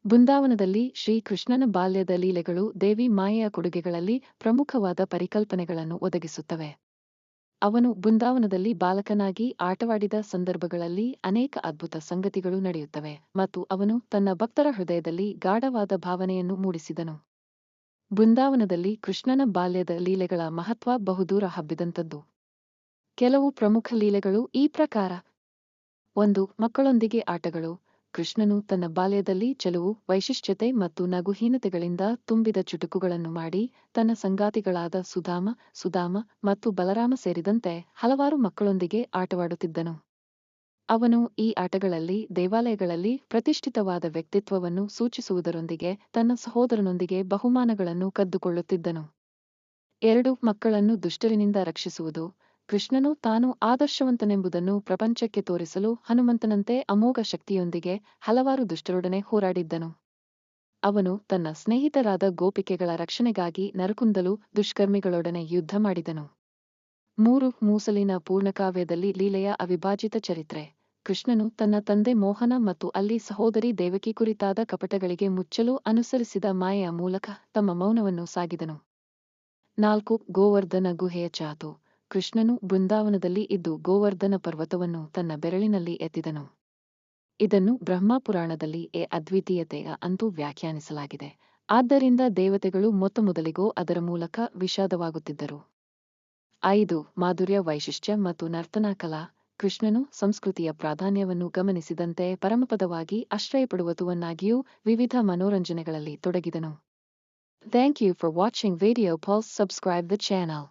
ಬೃಂದಾವನದಲ್ಲಿ ಶ್ರೀಕೃಷ್ಣನ ಬಾಲ್ಯದ ಲೀಲೆಗಳು ದೇವಿ ಮಾಯೆಯ ಕೊಡುಗೆಗಳಲ್ಲಿ ಪ್ರಮುಖವಾದ ಪರಿಕಲ್ಪನೆಗಳನ್ನು ಒದಗಿಸುತ್ತವೆ. ಅವನು ಬೃಂದಾವನದಲ್ಲಿ ಬಾಲಕನಾಗಿ ಆಟವಾಡಿದ ಸಂದರ್ಭಗಳಲ್ಲಿ ಅನೇಕ ಅದ್ಭುತ ಸಂಗತಿಗಳು ನಡೆಯುತ್ತವೆ ಮತ್ತು ಅವನು ತನ್ನ ಭಕ್ತರ ಹೃದಯದಲ್ಲಿ ಗಾಢವಾದ ಭಾವನೆಯನ್ನು ಮೂಡಿಸಿದನು. ಬೃಂದಾವನದಲ್ಲಿ ಕೃಷ್ಣನ ಬಾಲ್ಯದ ಲೀಲೆಗಳ ಮಹತ್ವ ಬಹುದೂರ ಹಬ್ಬಿದಂಥದ್ದು. ಕೆಲವು ಪ್ರಮುಖ ಲೀಲೆಗಳು ಈ ಪ್ರಕಾರ: 1. ಮಕ್ಕಳೊಂದಿಗೆ ಆಟಗಳು. ಕೃಷ್ಣನು ತನ್ನ ಬಾಲ್ಯದಲ್ಲಿ ಚೆಲುವು, ವೈಶಿಷ್ಟ್ಯತೆ ಮತ್ತು ನಗುಹೀನತೆಗಳಿಂದ ತುಂಬಿದ ಚುಟುಕುಗಳನ್ನು ಮಾಡಿ ತನ್ನ ಸಂಗಾತಿಗಳಾದ ಸುಧಾಮ ಮತ್ತು ಬಲರಾಮ ಸೇರಿದಂತೆ ಹಲವಾರು ಮಕ್ಕಳೊಂದಿಗೆ ಆಟವಾಡುತ್ತಿದ್ದನು. ಅವನು ಈ ಆಟಗಳಲ್ಲಿ ದೇವಾಲಯಗಳಲ್ಲಿ ಪ್ರತಿಷ್ಠಿತವಾದ ವ್ಯಕ್ತಿತ್ವವನ್ನು ಸೂಚಿಸುವುದರೊಂದಿಗೆ ತನ್ನ ಸಹೋದರನೊಂದಿಗೆ ಬಹುಮಾನಗಳನ್ನು ಕದ್ದುಕೊಳ್ಳುತ್ತಿದ್ದನು. 2. ಮಕ್ಕಳನ್ನು ದುಷ್ಟರಿನಿಂದ ರಕ್ಷಿಸುವುದು. ಕೃಷ್ಣನು ತಾನು ಆದರ್ಶವಂತನೆಂಬುದನ್ನು ಪ್ರಪಂಚಕ್ಕೆ ತೋರಿಸಲು ಹನುಮಂತನಂತೆ ಅಮೋಘ ಶಕ್ತಿಯೊಂದಿಗೆ ಹಲವಾರು ದುಷ್ಟರೊಡನೆ ಹೋರಾಡಿದ್ದನು. ಅವನು ತನ್ನ ಸ್ನೇಹಿತರಾದ ಗೋಪಿಕೆಗಳ ರಕ್ಷಣೆಗಾಗಿ ನರಕುಂದಲು ದುಷ್ಕರ್ಮಿಗಳೊಡನೆ ಯುದ್ಧ ಮಾಡಿದನು. 3. ಮೂಸಲಿನ ಪೂರ್ಣಕಾವ್ಯದಲ್ಲಿ ಲೀಲೆಯ ಅವಿಭಾಜಿತ ಚರಿತ್ರೆ. ಕೃಷ್ಣನು ತನ್ನ ತಂದೆ ಮೋಹನ ಮತ್ತು ಅಲ್ಲಿ ಸಹೋದರಿ ದೇವಕಿ ಕುರಿತಾದ ಕಪಟಗಳಿಗೆ ಮುಚ್ಚಲು ಅನುಸರಿಸಿದ ಮಾಯೆಯ ಮೂಲಕ ತಮ್ಮ ಮೌನವನ್ನು ಸಾಗಿದನು. 4. ಗೋವರ್ಧನ ಗುಹೆಯ ಚಾತು. ಕೃಷ್ಣನು ಬೃಂದಾವನದಲ್ಲಿ ಇದ್ದು ಗೋವರ್ಧನ ಪರ್ವತವನ್ನು ತನ್ನ ಬೆರಳಿನಲ್ಲಿ ಎತ್ತಿದನು. ಇದನ್ನು ಬ್ರಹ್ಮಪುರಾಣದಲ್ಲಿ ಅದ್ವಿತೀಯತೆಯ ಅಂತೂ ವ್ಯಾಖ್ಯಾನಿಸಲಾಗಿದೆ. ಆದ್ದರಿಂದ ದೇವತೆಗಳು ಮೊತ್ತಮೊದಲಿಗೋ ಅದರ ಮೂಲಕ ವಿಷಾದವಾಗುತ್ತಿದ್ದರು. 5. ಮಾಧುರ್ಯ, ವೈಶಿಷ್ಟ್ಯ ಮತ್ತು ನರ್ತನಾ ಕಲಾ. ಕೃಷ್ಣನು ಸಂಸ್ಕೃತಿಯ ಪ್ರಾಧಾನ್ಯವನ್ನು ಗಮನಿಸಿದಂತೆ ಪರಮಪದವಾಗಿ ಆಶ್ರಯಪಡುವತುವನ್ನಾಗಿಯೂ ವಿವಿಧ ಮನೋರಂಜನೆಗಳಲ್ಲಿ ತೊಡಗಿದನು. Thank you for watching video. Pulse subscribe the channel.